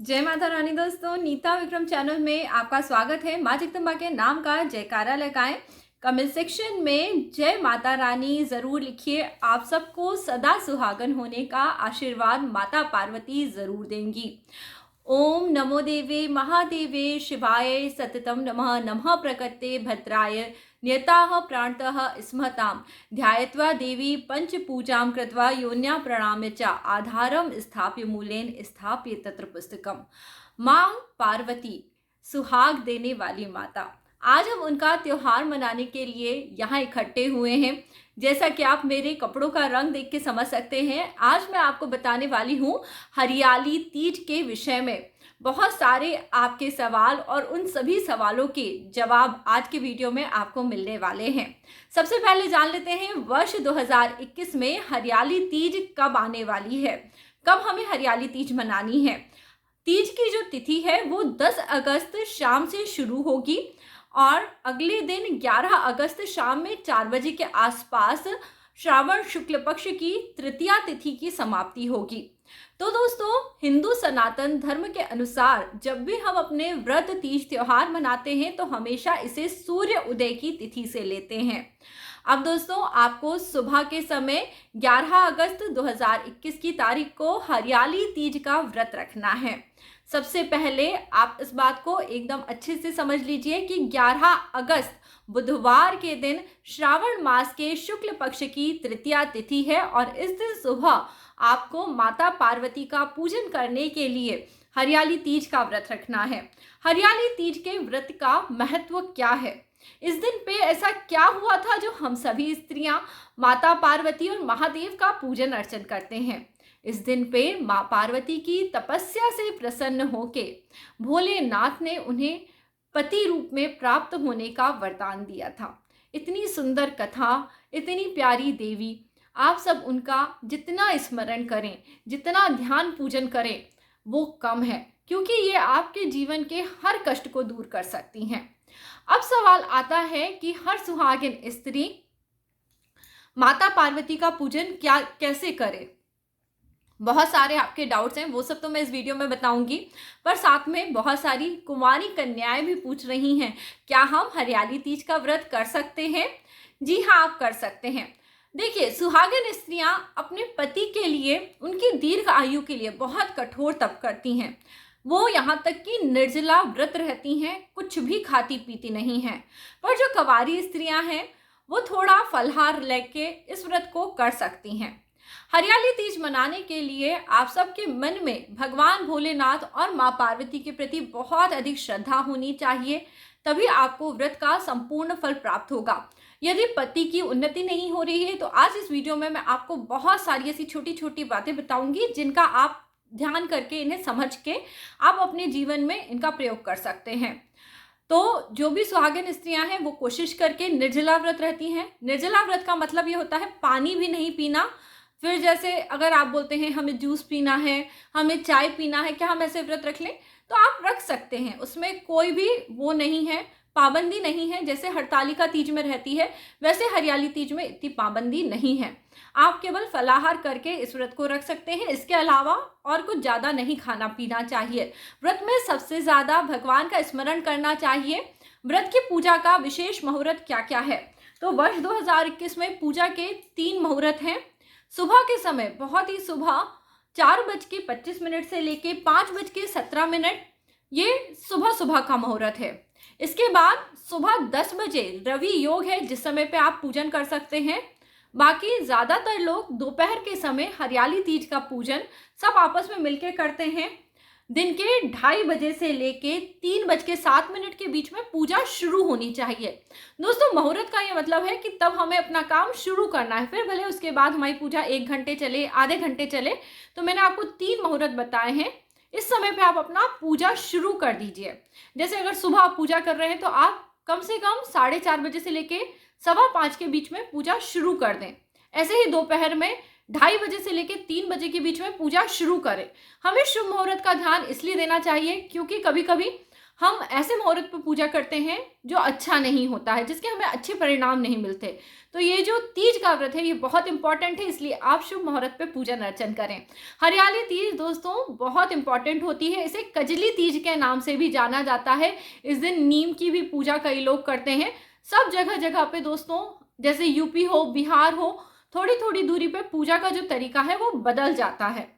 जय माता रानी दोस्तों, नीता विक्रम चैनल में आपका स्वागत है। माँ जगदम्बा के नाम का जयकारा लगाएं। कमेंट सेक्शन में जय माता रानी जरूर लिखिए। आप सबको सदा सुहागन होने का आशीर्वाद माता पार्वती जरूर देंगी। ओम नमो देवे महादेवे शिवाय सततम नमः। नमः प्रकृते भद्राय नियताः प्राणतः स्मतां ध्यायत्वा देवी पंच पूजां कृत्वा योन्या प्रणाम्य च आधारम स्थाप्य मूलेन स्थाप्य तत्र पुस्तकम। माँ पार्वती सुहाग देने वाली माता, आज हम उनका त्योहार मनाने के लिए यहाँ इकट्ठे हुए हैं। जैसा कि आप मेरे कपड़ों का रंग देख के समझ सकते हैं, आज मैं आपको बताने वाली हूँ हरियाली तीज के विषय में। बहुत सारे आपके सवाल और उन सभी सवालों के जवाब आज के वीडियो में आपको मिलने वाले हैं। सबसे पहले जान लेते हैं वर्ष 2021 में हरियाली तीज कब आने वाली है, कब हमें हरियाली तीज मनानी है। तीज की जो तिथि है वो 10 अगस्त शाम से शुरू होगी और अगले दिन 11 अगस्त शाम में 4 बजे के आसपास श्रावण शुक्ल पक्ष की तृतीया तिथि की समाप्ति होगी। तो दोस्तों, हिंदू सनातन धर्म के अनुसार जब भी हम अपने व्रत तीज त्योहार मनाते हैं तो हमेशा इसे सूर्य उदय की तिथि से लेते हैं। अब दोस्तों, आपको सुबह के समय 11 अगस्त 2021 की तारीख को हरियाली तीज का व्रत रखना है। सबसे पहले आप इस बात को एकदम अच्छे से समझ लीजिए कि 11 अगस्त बुधवार के दिन श्रावण मास के शुक्ल पक्ष की तृतीया तिथि है और इस दिन सुबह आपको माता पार्वती का पूजन करने के लिए हरियाली तीज का व्रत रखना है। हरियाली तीज के व्रत का महत्व क्या है, इस दिन पे ऐसा क्या हुआ था जो हम सभी स्त्रियां माता पार्वती और महादेव का पूजन अर्चन करते हैं। इस दिन पे माँ पार्वती की तपस्या से प्रसन्न होके भोलेनाथ ने उन्हें पति रूप में प्राप्त होने का वरदान दिया था। इतनी सुंदर कथा, इतनी प्यारी देवी, आप सब उनका जितना स्मरण करें, जितना ध्यान पूजन करें वो कम है, क्योंकि ये आपके जीवन के हर कष्ट को दूर कर सकती हैं। अब सवाल आता है कि हर सुहागिन स्त्री माता पार्वती का पूजन कैसे करे। बहुत सारे आपके डाउट्स हैं, वो सब तो मैं इस वीडियो में बताऊंगी, पर साथ में बहुत सारी कुंवारी कन्याएं भी पूछ रही हैं, क्या हम हरियाली तीज का व्रत कर सकते हैं? जी हाँ, आप कर सकते हैं। देखिए, सुहागिन स्त्रियां अपने पति के लिए, उनकी दीर्घ आयु के लिए बहुत कठोर तप करती हैं। वो यहाँ तक कि निर्जला व्रत रहती हैं, कुछ भी खाती पीती नहीं हैं। पर जो कंवारी स्त्रियां हैं वो थोड़ा फलहार लेके इस व्रत को कर सकती हैं। हरियाली तीज मनाने के लिए आप सबके मन में भगवान भोलेनाथ और माँ पार्वती के प्रति बहुत अधिक श्रद्धा होनी चाहिए, तभी आपको व्रत का संपूर्ण फल प्राप्त होगा। यदि पति की उन्नति नहीं हो रही है तो आज इस वीडियो में मैं आपको बहुत सारी ऐसी छोटी छोटी बातें बताऊंगी जिनका आप ध्यान करके, इन्हें समझ के आप अपने जीवन में इनका प्रयोग कर सकते हैं। तो जो भी सुहागिन स्त्रियां हैं वो कोशिश करके निर्जला व्रत रहती हैं। निर्जला व्रत का मतलब ये होता है पानी भी नहीं पीना। फिर जैसे अगर आप बोलते हैं हमें जूस पीना है, हमें चाय पीना है, क्या हम ऐसे व्रत रख लें? तो आप रख सकते हैं, उसमें कोई भी वो नहीं है, पाबंदी नहीं है। जैसे हरतालिका तीज में रहती है वैसे हरियाली तीज में इतनी पाबंदी नहीं है। आप केवल फलाहार करके इस व्रत को रख सकते हैं, इसके अलावा और कुछ ज़्यादा नहीं खाना पीना चाहिए। व्रत में सबसे ज़्यादा भगवान का स्मरण करना चाहिए। व्रत की पूजा का विशेष मुहूर्त क्या क्या है? तो वर्ष 2021 में पूजा के 3 मुहूर्त हैं। सुबह के समय बहुत ही सुबह 4:25 से लेके 5:17, ये सुबह सुबह का मुहूर्त है। इसके बाद सुबह 10 बजे रवि योग है, जिस समय पे आप पूजन कर सकते हैं। बाकी ज़्यादातर लोग दोपहर के समय हरियाली तीज का पूजन सब आपस में मिलके करते हैं। दिन के 2:30 बजे से लेके 3:07 के बीच में पूजा शुरू होनी चाहिए। दोस्तों, मुहूर्त का ये मतलब है कि तब हमें अपना काम शुरू करना है, फिर भले उसके बाद हमारी पूजा 1 घंटे चले, आधे घंटे चले। तो मैंने आपको 3 मुहूर्त बताए हैं, इस समय पे आप अपना पूजा शुरू कर दीजिए। जैसे अगर सुबह आप पूजा कर रहे हैं तो आप कम से कम 4:30 बजे से लेके 4:15 के बीच में पूजा शुरू कर दें। ऐसे ही दोपहर में 2:30 बजे से लेकर 3 बजे के बीच में पूजा शुरू करें। हमें शुभ मुहूर्त का ध्यान इसलिए देना चाहिए क्योंकि कभी कभी हम ऐसे मुहूर्त पर पूजा करते हैं जो अच्छा नहीं होता है, जिसके हमें अच्छे परिणाम नहीं मिलते। तो ये जो तीज का व्रत है ये बहुत इंपॉर्टेंट है, इसलिए आप शुभ मुहूर्त पे पूजन अर्चन करें। हरियाली तीज दोस्तों बहुत इंपॉर्टेंट होती है, इसे कजली तीज के नाम से भी जाना जाता है। इस दिन नीम की भी पूजा कई लोग करते हैं। सब जगह जगह पे दोस्तों, जैसे यूपी हो, बिहार हो, थोड़ी थोड़ी दूरी पे पूजा का जो तरीका है वो बदल जाता है।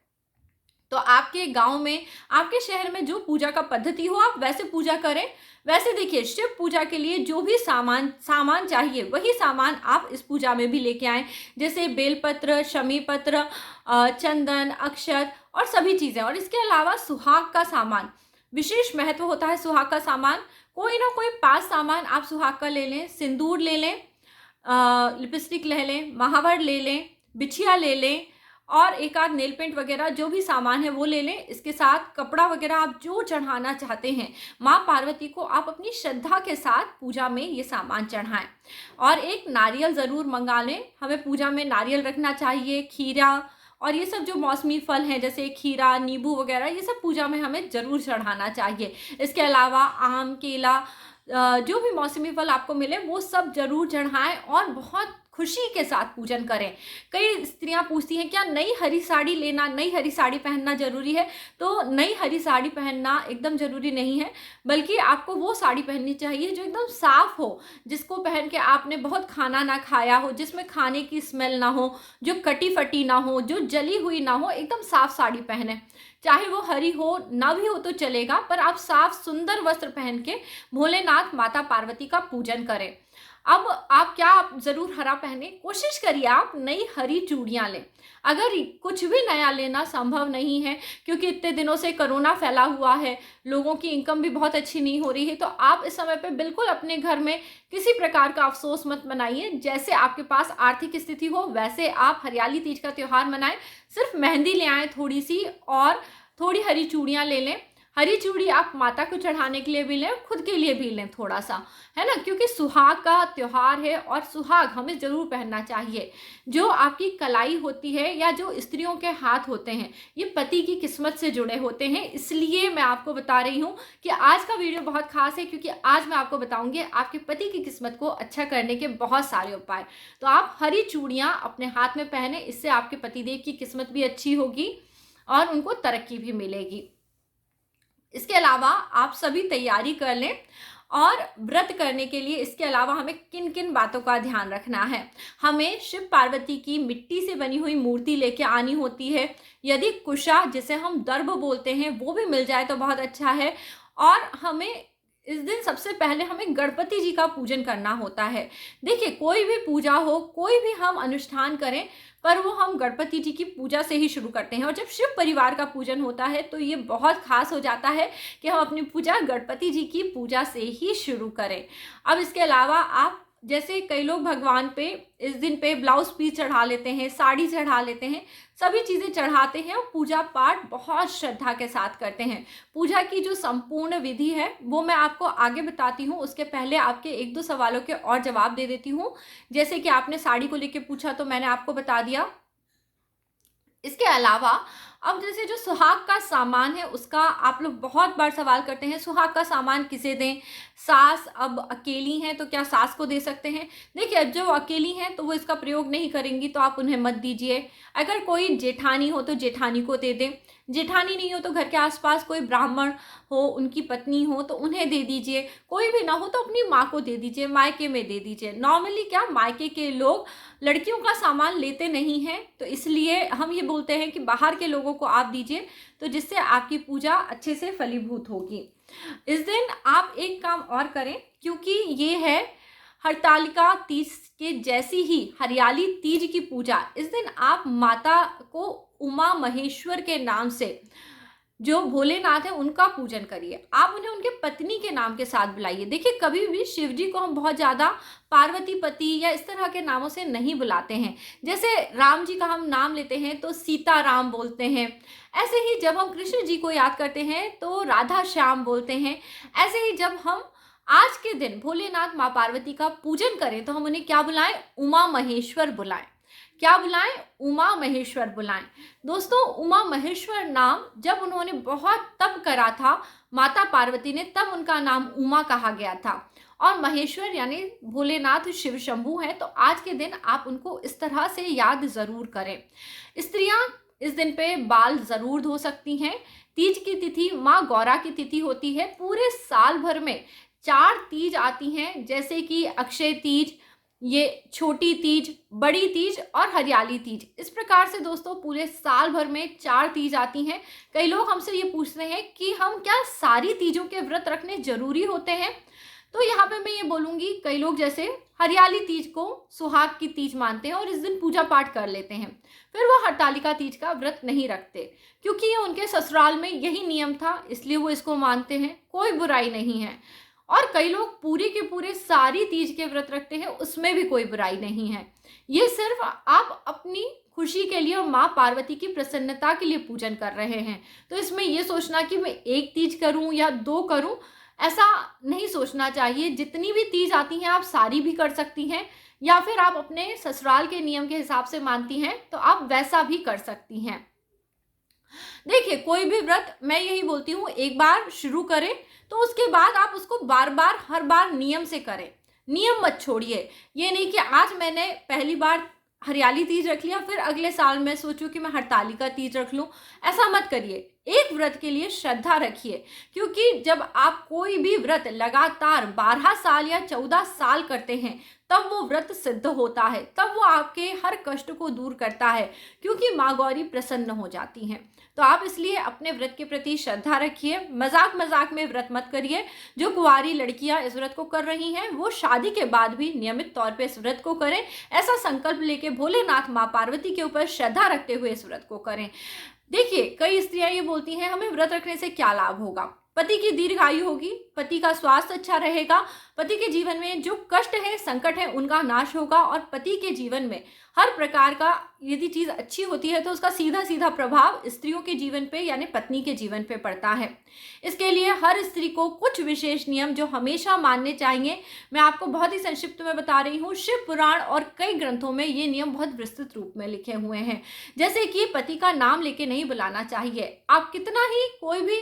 तो आपके गांव में, आपके शहर में जो पूजा का पद्धति हो आप वैसे पूजा करें। वैसे देखिए, शिव पूजा के लिए जो भी सामान चाहिए वही सामान आप इस पूजा में भी लेके आएं, जैसे बेलपत्र, शमी पत्र, चंदन, अक्षत और सभी चीज़ें। और इसके अलावा सुहाग का सामान, विशेष महत्व होता है सुहाग का सामान। कोई ना कोई 5 सामान आप सुहाग का ले लें। सिंदूर ले लें, लिपस्टिक ले लें, महावर ले लें, बिछिया ले लें और एक आध नेल पेंट वगैरह जो भी सामान है वो ले लें। इसके साथ कपड़ा वगैरह आप जो चढ़ाना चाहते हैं माँ पार्वती को, आप अपनी श्रद्धा के साथ पूजा में ये सामान चढ़ाएं। और एक नारियल ज़रूर मंगा लें, हमें पूजा में नारियल रखना चाहिए, खीरा और ये सब जो मौसमी फल हैं जैसे खीरा, नींबू वगैरह, ये सब पूजा में हमें ज़रूर चढ़ाना चाहिए। इसके अलावा आम, केला, जो भी मौसमी फल आपको मिले वो सब जरूर चढ़ाएं और बहुत खुशी के साथ पूजन करें। कई स्त्रियां पूछती हैं क्या नई हरी साड़ी लेना, नई हरी साड़ी पहनना जरूरी है? तो नई हरी साड़ी पहनना एकदम जरूरी नहीं है, बल्कि आपको वो साड़ी पहननी चाहिए जो एकदम साफ हो, जिसको पहन के आपने बहुत खाना ना खाया हो, जिसमें खाने की स्मेल ना हो, जो कटी फटी ना हो, जो जली हुई ना हो, एकदम साफ साड़ी पहने। चाहे वो हरी हो ना भी हो तो चलेगा, पर आप साफ सुंदर वस्त्र पहन के भोलेनाथ माता पार्वती का पूजन करें। अब आप जरूर हरा पहने, कोशिश करिए आप नई हरी चूड़ियां लें। अगर कुछ भी नया लेना संभव नहीं है, क्योंकि इतने दिनों से कोरोना फैला हुआ है, लोगों की इनकम भी बहुत अच्छी नहीं हो रही है, तो आप इस समय पे बिल्कुल अपने घर में किसी प्रकार का अफसोस मत मनाइए। जैसे आपके पास आर्थिक स्थिति हो वैसे आप हरियाली तीज का त्यौहार मनाएं। सिर्फ मेहंदी ले आएँ थोड़ी सी, और थोड़ी हरी चूड़ियां ले लें। हरी चूड़ी आप माता को चढ़ाने के लिए भी लें, खुद के लिए भी लें थोड़ा सा, है ना, क्योंकि सुहाग का त्योहार है और सुहाग हमें जरूर पहनना चाहिए। जो आपकी कलाई होती है या जो स्त्रियों के हाथ होते हैं ये पति की किस्मत से जुड़े होते हैं। इसलिए मैं आपको बता रही हूँ कि आज का वीडियो बहुत खास है, क्योंकि आज मैं आपको बताऊंगी आपके पति की किस्मत को अच्छा करने के बहुत सारे उपाय। तो आप हरी चूड़ियाँ अपने हाथ में पहने, इससे आपके पतिदेव की किस्मत भी अच्छी होगी और उनको तरक्की भी मिलेगी। इसके अलावा आप सभी तैयारी कर लें। और व्रत करने के लिए इसके अलावा हमें किन किन बातों का ध्यान रखना है। हमें शिव पार्वती की मिट्टी से बनी हुई मूर्ति लेके आनी होती है। यदि कुशा, जिसे हम दर्भ बोलते हैं, वो भी मिल जाए तो बहुत अच्छा है। और हमें इस दिन सबसे पहले हमें गणपति जी का पूजन करना होता है। देखिए, कोई भी पूजा हो, कोई भी हम अनुष्ठान करें, पर वो हम गणपति जी की पूजा से ही शुरू करते हैं। और जब शिव परिवार का पूजन होता है तो ये बहुत खास हो जाता है कि हम अपनी पूजा गणपति जी की पूजा से ही शुरू करें। अब इसके अलावा आप, जैसे कई लोग भगवान पे इस दिन पे ब्लाउज पीस चढ़ा लेते हैं, साड़ी चढ़ा लेते हैं, सभी चीज़ें चढ़ाते हैं और पूजा पाठ बहुत श्रद्धा के साथ करते हैं। पूजा की जो संपूर्ण विधि है वो मैं आपको आगे बताती हूँ। उसके पहले आपके 1-2 सवालों के और जवाब दे देती हूँ। जैसे कि आपने साड़ी को लेके पूछा तो मैंने आपको बता दिया। इसके अलावा अब जैसे जो सुहाग का सामान है उसका आप लोग बहुत बार सवाल करते हैं, सुहाग का सामान किसे दें? सास अब अकेली हैं तो क्या सास को दे सकते हैं? देखिए, अब जो अकेली हैं तो वो इसका प्रयोग नहीं करेंगी तो आप उन्हें मत दीजिए। अगर कोई जेठानी हो तो जेठानी को दे दें। जेठानी नहीं हो तो घर के आसपास कोई ब्राह्मण हो, उनकी पत्नी हो तो उन्हें दे दीजिए। कोई भी ना हो तो अपनी माँ को दे दीजिए, मायके में दे दीजिए। नॉर्मली क्या मायके के लोग लड़कियों का सामान लेते नहीं हैं, तो इसलिए हम ये बोलते हैं कि बाहर के लोगों को आप दीजिए, तो जिससे आपकी पूजा अच्छे से फलीभूत होगी। इस दिन आप एक काम और करें, क्योंकि ये है हरतालिका तीज के जैसी ही हरियाली तीज की पूजा। इस दिन आप माता को उमा महेश्वर के नाम से, जो भोलेनाथ है, उनका पूजन करिए। आप उन्हें उनके पत्नी के नाम के साथ बुलाइए। देखिए, कभी भी शिव जी को हम बहुत ज़्यादा पार्वती पति या इस तरह के नामों से नहीं बुलाते हैं। जैसे राम जी का हम नाम लेते हैं तो सीता राम बोलते हैं, ऐसे ही जब हम कृष्ण जी को याद करते हैं तो राधा श्याम बोलते हैं। ऐसे ही जब हम आज के दिन भोलेनाथ माँ पार्वती का पूजन करें तो हम उन्हें क्या बुलाएं? उमा महेश्वर बुलाएं। क्या बुलाएं? उमा महेश्वर बुलाएं। दोस्तों, उमा महेश्वर नाम जब उन्होंने बहुत तप करा था माता पार्वती ने तब उनका नाम उमा कहा गया था। और महेश्वर यानी भोलेनाथ शिव शंभू हैं, तो आज के दिन आप उनको इस तरह से याद जरूर करें। स्त्रियां इस दिन पे बाल जरूर धो सकती हैं। तीज की तिथि माँ गौरा की तिथि होती है। पूरे साल भर में 4 तीज आती हैं, जैसे कि अक्षय तीज, ये छोटी तीज, बड़ी तीज और हरियाली तीज। इस प्रकार से दोस्तों पूरे साल भर में 4 तीज आती हैं। कई लोग हमसे ये पूछते हैं कि हम क्या सारी तीजों के व्रत रखने जरूरी होते हैं? तो यहाँ पे मैं ये बोलूंगी, कई लोग जैसे हरियाली तीज को सुहाग की तीज मानते हैं और इस दिन पूजा पाठ कर लेते हैं, फिर वो हरतालिका तीज का व्रत नहीं रखते, क्योंकि ये उनके ससुराल में यही नियम था, इसलिए वो इसको मानते हैं। कोई बुराई नहीं है। और कई लोग पूरी के पूरे सारी तीज के व्रत रखते हैं, उसमें भी कोई बुराई नहीं है। ये सिर्फ आप अपनी खुशी के लिए और माँ पार्वती की प्रसन्नता के लिए पूजन कर रहे हैं। तो इसमें ये सोचना कि मैं 1 तीज करूं या 2 करूं, ऐसा नहीं सोचना चाहिए। जितनी भी तीज आती हैं आप सारी भी कर सकती हैं, या फिर आप अपने ससुराल के नियम के हिसाब से मानती हैं तो आप वैसा भी कर सकती हैं। देखिए, कोई भी व्रत मैं यही बोलती हूँ, एक बार शुरू करें तो उसके बाद आप उसको बार बार हर बार नियम से करें। नियम मत छोड़िए। ये नहीं कि आज मैंने पहली बार हरियाली तीज रख लिया, फिर अगले साल मैं सोचूं कि मैं हरतालिका तीज रख लूं। ऐसा मत करिए। एक व्रत के लिए श्रद्धा रखिए, क्योंकि जब आप कोई भी व्रत लगातार 12 साल या 14 साल करते हैं तब वो व्रत सिद्ध होता है, तब वो आपके हर कष्ट को दूर करता है, क्योंकि माँ गौरी प्रसन्न हो जाती हैं। तो आप इसलिए अपने व्रत के प्रति श्रद्धा रखिए। मजाक मजाक में व्रत मत करिए। जो कुंवारी लड़कियां इस व्रत को कर रही हैं वो शादी के बाद भी नियमित तौर पे इस व्रत को करें। ऐसा संकल्प लेके भोलेनाथ माँ पार्वती के ऊपर श्रद्धा रखते हुए इस व्रत को करें। देखिए, कई स्त्रियां ये बोलती हैं हमें व्रत रखने से क्या लाभ होगा। पति की दीर्घायु होगी, पति का स्वास्थ्य अच्छा रहेगा, पति के जीवन में जो कष्ट है, संकट है, उनका नाश होगा, और पति के जीवन में हर प्रकार का यदि चीज अच्छी होती है तो उसका सीधा सीधा प्रभाव स्त्रियों के जीवन पे यानी पत्नी के जीवन पे पड़ता है। इसके लिए हर स्त्री को कुछ विशेष नियम जो हमेशा मानने चाहिए, मैं आपको बहुत ही संक्षिप्त में बता रही हूँ। शिव पुराण और कई ग्रंथों में ये नियम बहुत विस्तृत रूप में लिखे हुए हैं। जैसे कि पति का नाम लेके नहीं बुलाना चाहिए। आप कितना ही कोई भी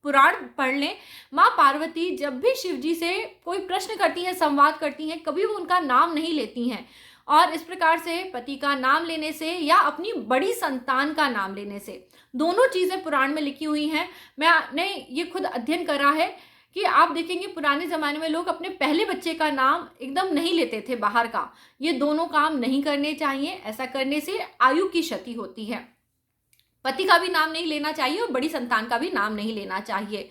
पुराण पढ़ लें, माँ पार्वती जब भी शिव जी से कोई प्रश्न करती हैं, संवाद करती हैं, कभी वो उनका नाम नहीं लेती हैं। और इस प्रकार से पति का नाम लेने से या अपनी बड़ी संतान का नाम लेने से, दोनों चीजें पुराण में लिखी हुई हैं। मैंने ये खुद अध्ययन करा है कि आप देखेंगे पुराने जमाने में लोग अपने पहले बच्चे का नाम एकदम नहीं लेते थे बाहर का। ये दोनों काम नहीं करने चाहिए। ऐसा करने से आयु की क्षति होती है। पति का भी नाम नहीं लेना चाहिए और बड़ी संतान का भी नाम नहीं लेना चाहिए।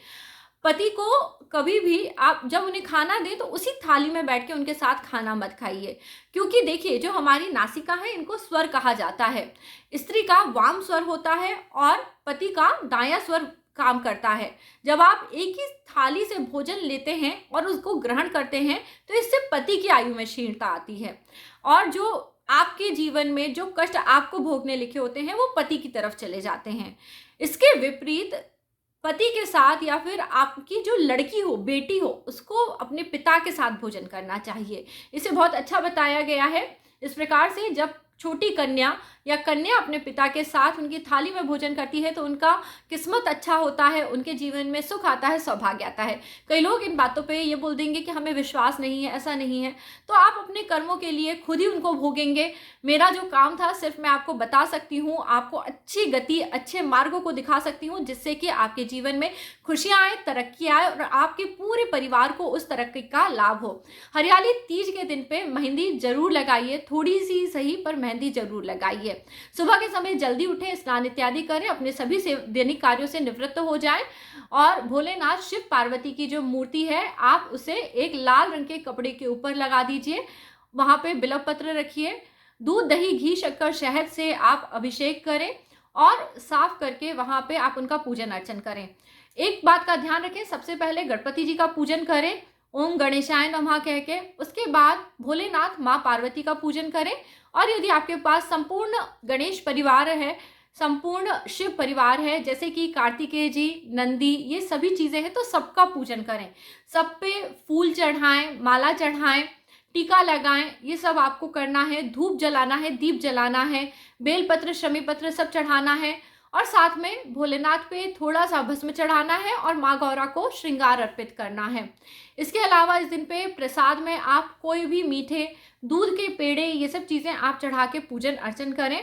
पति को कभी भी आप जब उन्हें खाना दें तो उसी थाली में बैठ के उनके साथ खाना मत खाइए, क्योंकि देखिए जो हमारी नासिका है इनको स्वर कहा जाता है। स्त्री का वाम स्वर होता है और पति का दायां स्वर काम करता है। जब आप एक ही थाली से भोजन लेते हैं और उसको ग्रहण करते हैं तो इससे पति की आयु में क्षीणता आती है, और जो आपके जीवन में जो कष्ट आपको भोगने लिखे होते हैं वो पति की तरफ चले जाते हैं। इसके विपरीत पति के साथ या फिर आपकी जो लड़की हो, बेटी हो, उसको अपने पिता के साथ भोजन करना चाहिए। इसे बहुत अच्छा बताया गया है। इस प्रकार से जब छोटी कन्या या कन्या अपने पिता के साथ उनकी थाली में भोजन करती है तो उनका किस्मत अच्छा होता है, उनके जीवन में सुख आता है, सौभाग्य आता है। कई लोग इन बातों पे ये बोल देंगे कि हमें विश्वास नहीं है, ऐसा नहीं है। तो आप अपने कर्मों के लिए खुद ही उनको भोगेंगे। मेरा जो काम था सिर्फ मैं आपको बता सकती हूँ, आपको अच्छी गति, अच्छे मार्गों को दिखा सकती हूँ, जिससे कि आपके जीवन में खुशियाँ आए, तरक्की आए और आपके पूरे परिवार को उस तरक्की का लाभ हो। हरियाली तीज के दिन पे मेहंदी जरूर लगाइए, थोड़ी सी सही पर मेहंदी जरूर लगाइए। सुबह के समय जल्दी उठें, स्नान इत्यादि करें, अपने सभी से दैनिक कार्यों से निवृत्त हो जाएं और भोलेनाथ शिव पार्वती की जो मूर्ति है आप उसे एक लाल रंग के कपड़े के ऊपर लगा दीजिए। वहां पे बिल्व पत्र रखिए, दूध, दही, घी, शक्कर, शहद से आप अभिषेक करें और साफ करके वहां पे आप उनका पूजन अर्चन करें। एक बात का ध्यान रखें, सबसे पहले गणपति जी का पूजन करें, ओम गणेशाय नमः कह के। उसके बाद भोलेनाथ माँ पार्वती का पूजन करें। और यदि आपके पास संपूर्ण गणेश परिवार है, संपूर्ण शिव परिवार है, जैसे कि कार्तिकेय जी, नंदी, ये सभी चीजें हैं, तो सबका पूजन करें। सब पे फूल चढ़ाएं, माला चढ़ाएं, टीका लगाएं, ये सब आपको करना है। धूप जलाना है, दीप जलाना है, बेलपत्र, शमी पत्र सब चढ़ाना है। और साथ में भोलेनाथ पे थोड़ा सा भस्म चढ़ाना है और माँ गौरा को श्रृंगार अर्पित करना है। इसके अलावा इस दिन पे प्रसाद में आप कोई भी मीठे दूध के पेड़े ये सब चीज़ें आप चढ़ा के पूजन अर्चन करें।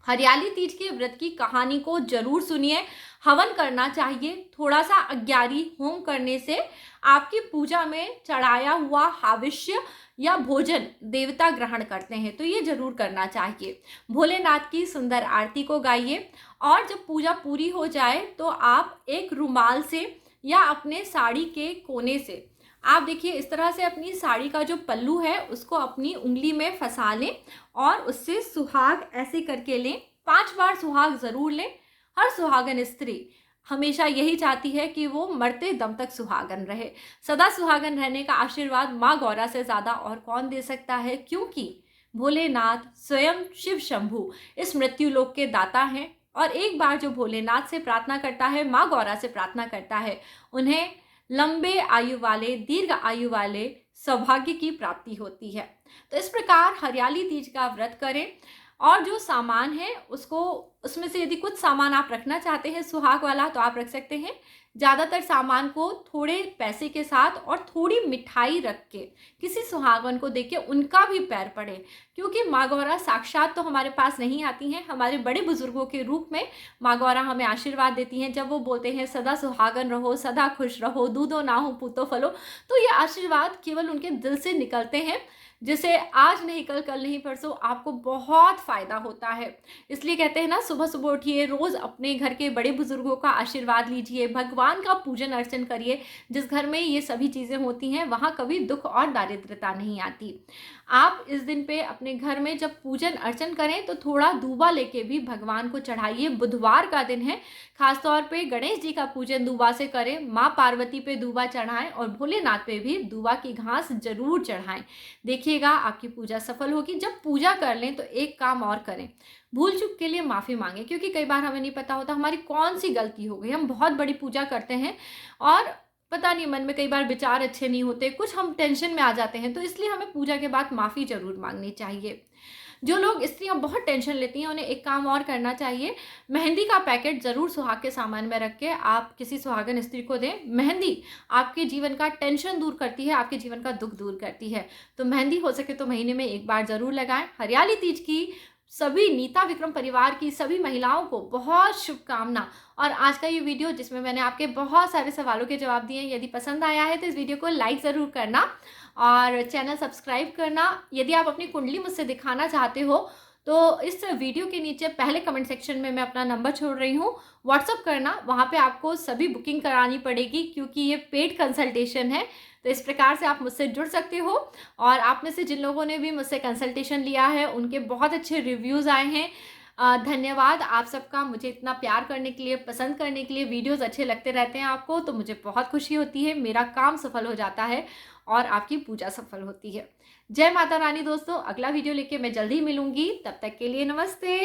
हरियाली तीज के व्रत की कहानी को जरूर सुनिए। हवन करना चाहिए। थोड़ा सा अज्ञारी होम करने से आपकी पूजा में चढ़ाया हुआ हाविष्य या भोजन देवता ग्रहण करते हैं, तो ये जरूर करना चाहिए। भोलेनाथ की सुंदर आरती को गाइए और जब पूजा पूरी हो जाए तो आप एक रुमाल से या अपने साड़ी के कोने से आप देखिए इस तरह से अपनी साड़ी का जो पल्लू है उसको अपनी उंगली में फंसा लें और उससे सुहाग ऐसे करके लें। 5 बार सुहाग जरूर लें। हर सुहागन स्त्री हमेशा यही चाहती है कि वो मरते दम तक सुहागन रहे। सदा सुहागन रहने का आशीर्वाद माँ गौरा से ज्यादा और कौन दे सकता है, क्योंकि भोलेनाथ स्वयं शिव शंभु इस मृत्यु लोक के दाता हैं। और एक बार जो भोलेनाथ से प्रार्थना करता है, माँ गौरा से प्रार्थना करता है, उन्हें लंबे आयु वाले, दीर्घ आयु वाले सौभाग्य की प्राप्ति होती है। तो इस प्रकार हरियाली तीज का व्रत करें और जो सामान है उसको, उसमें से यदि कुछ सामान आप रखना चाहते हैं सुहाग वाला तो आप रख सकते हैं। ज़्यादातर सामान को थोड़े पैसे के साथ और थोड़ी मिठाई रख के किसी सुहागन को देके उनका भी पैर पड़े, क्योंकि माँ गौरा साक्षात तो हमारे पास नहीं आती हैं, हमारे बड़े बुजुर्गों के रूप में माँ गौरा हमें आशीर्वाद देती हैं। जब वो बोलते हैं सदा सुहागन रहो, सदा खुश रहो, दूधो ना हो पूतो फलो, तो ये आशीर्वाद केवल उनके दिल से निकलते हैं, जिसे आज नहीं कल नहीं परसों आपको बहुत फायदा होता है। इसलिए कहते हैं ना, सुबह सुबह उठिए, रोज अपने घर के बड़े बुजुर्गों का आशीर्वाद लीजिए, भगवान का पूजन अर्चन करिए। जिस घर में ये सभी चीजें होती हैं वहां कभी दुख और दारिद्रता नहीं आती। आप इस दिन पे अपने घर में जब पूजन अर्चन करें तो थोड़ा दूबा लेके भी भगवान को चढ़ाइए। बुधवार का दिन है, खासतौर पे गणेश जी का पूजन दूबा से करें, माँ पार्वती पे दूबा चढ़ाएं और भोलेनाथ पे भी दूबा की घास जरूर चढ़ाएं। देखिएगा आपकी पूजा सफल होगी। जब पूजा कर लें तो एक काम और करें, भूल चूक के लिए माफ़ी मांगे, क्योंकि कई बार हमें नहीं पता होता हमारी कौन सी गलती हो गई। हम बहुत बड़ी पूजा करते हैं और पता नहीं, मन में कई बार विचार अच्छे नहीं होते, कुछ हम टेंशन में आ जाते हैं, तो इसलिए हमें पूजा के बाद माफ़ी जरूर मांगनी चाहिए। जो लोग स्त्रियां बहुत टेंशन लेती हैं उन्हें एक काम और करना चाहिए, मेहंदी का पैकेट जरूर सुहाग के सामान में रख के आप किसी सुहागन स्त्री को दें। मेहंदी आपके जीवन का टेंशन दूर करती है, आपके जीवन का दुख दूर करती है। तो मेहंदी हो सके तो महीने में एक बार जरूर लगाएं। हरियाली तीज की सभी नीता विक्रम परिवार की सभी महिलाओं को बहुत शुभकामना। और आज का ये वीडियो जिसमें मैंने आपके बहुत सारे सवालों के जवाब दिए, यदि पसंद आया है तो इस वीडियो को लाइक ज़रूर करना और चैनल सब्सक्राइब करना। यदि आप अपनी कुंडली मुझसे दिखाना चाहते हो तो इस वीडियो के नीचे पहले कमेंट सेक्शन में मैं अपना नंबर छोड़ रही हूँ, व्हाट्सअप करना। वहाँ पे आपको सभी बुकिंग करानी पड़ेगी, क्योंकि ये पेड कंसल्टेशन है। तो इस प्रकार से आप मुझसे जुड़ सकते हो। और आप में से जिन लोगों ने भी मुझसे कंसल्टेशन लिया है उनके बहुत अच्छे रिव्यूज़ आए हैं। धन्यवाद आप सबका, मुझे इतना प्यार करने के लिए, पसंद करने के लिए। वीडियोस अच्छे लगते रहते हैं आपको तो मुझे बहुत खुशी होती है, मेरा काम सफल हो जाता है और आपकी पूजा सफल होती है। जय माता रानी दोस्तों, अगला वीडियो लेके मैं जल्दी ही मिलूंगी, तब तक के लिए नमस्ते।